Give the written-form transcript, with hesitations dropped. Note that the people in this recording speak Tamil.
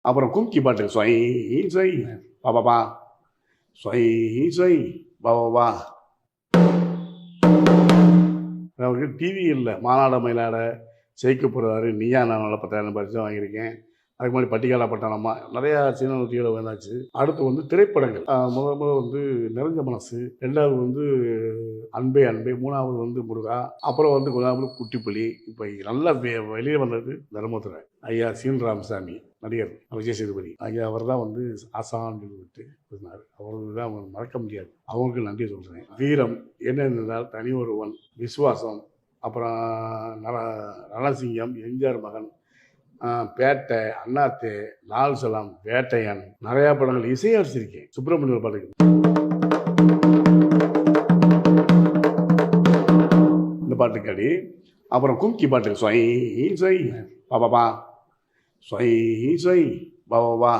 அப்புறம் கும்கி பாட்டு சொய் சொய் பாபாபா சொய் சொய் பாபாபா. அவருக்கு டிவி இல்லை, மாநாட மயிலாட ஜெயிக்க போகிறாரு, நீயா நான் 10,000 பரிசு வாங்கியிருக்கேன். அதுக்கு முன்னாடி பட்டிக்காலா பட்டாளமா நிறையா சின்ன நூற்றிகளை வந்தாச்சு. அடுத்து வந்து திரைப்படங்கள், முதல் வந்து நிறைஞ்ச மனசு, ரெண்டாவது வந்து அன்பே அன்பே, மூணாவது வந்து முருகா, அப்புறம் வந்து கொஞ்சம் குட்டிப்புலி. இப்போ நல்லா வெளியே வந்தது தர்மபுரி ஐயா சீன் ராமசாமி, நடிகர் விஜய் சேதுபதி ஐயா. அவர் தான் வந்து ஆசான்னு சொல்லிவிட்டு இருந்தார். அவருக்கு தான் மறக்க முடியாது. அவங்களுக்கு நன்றி சொல்கிறேன். வீரம், என்ன இருந்தால் தனி ஒருவன், விசுவாசம், அப்புறம் நலசிங்கம், எம்ஜிஆர் மகன், பேட்டை, அண்ணாத்தே, லால் சலாம், வேட்டையன், நிறையா படங்கள் இசையமைச்சிருக்கேன். சுப்பிரமணிய பாட்டுக்கு இந்த பாட்டுக்காடி. அப்புறம் கும்கி பாட்டு சொய் சொய் பாபாபா சொய் சொய் பாபாபா.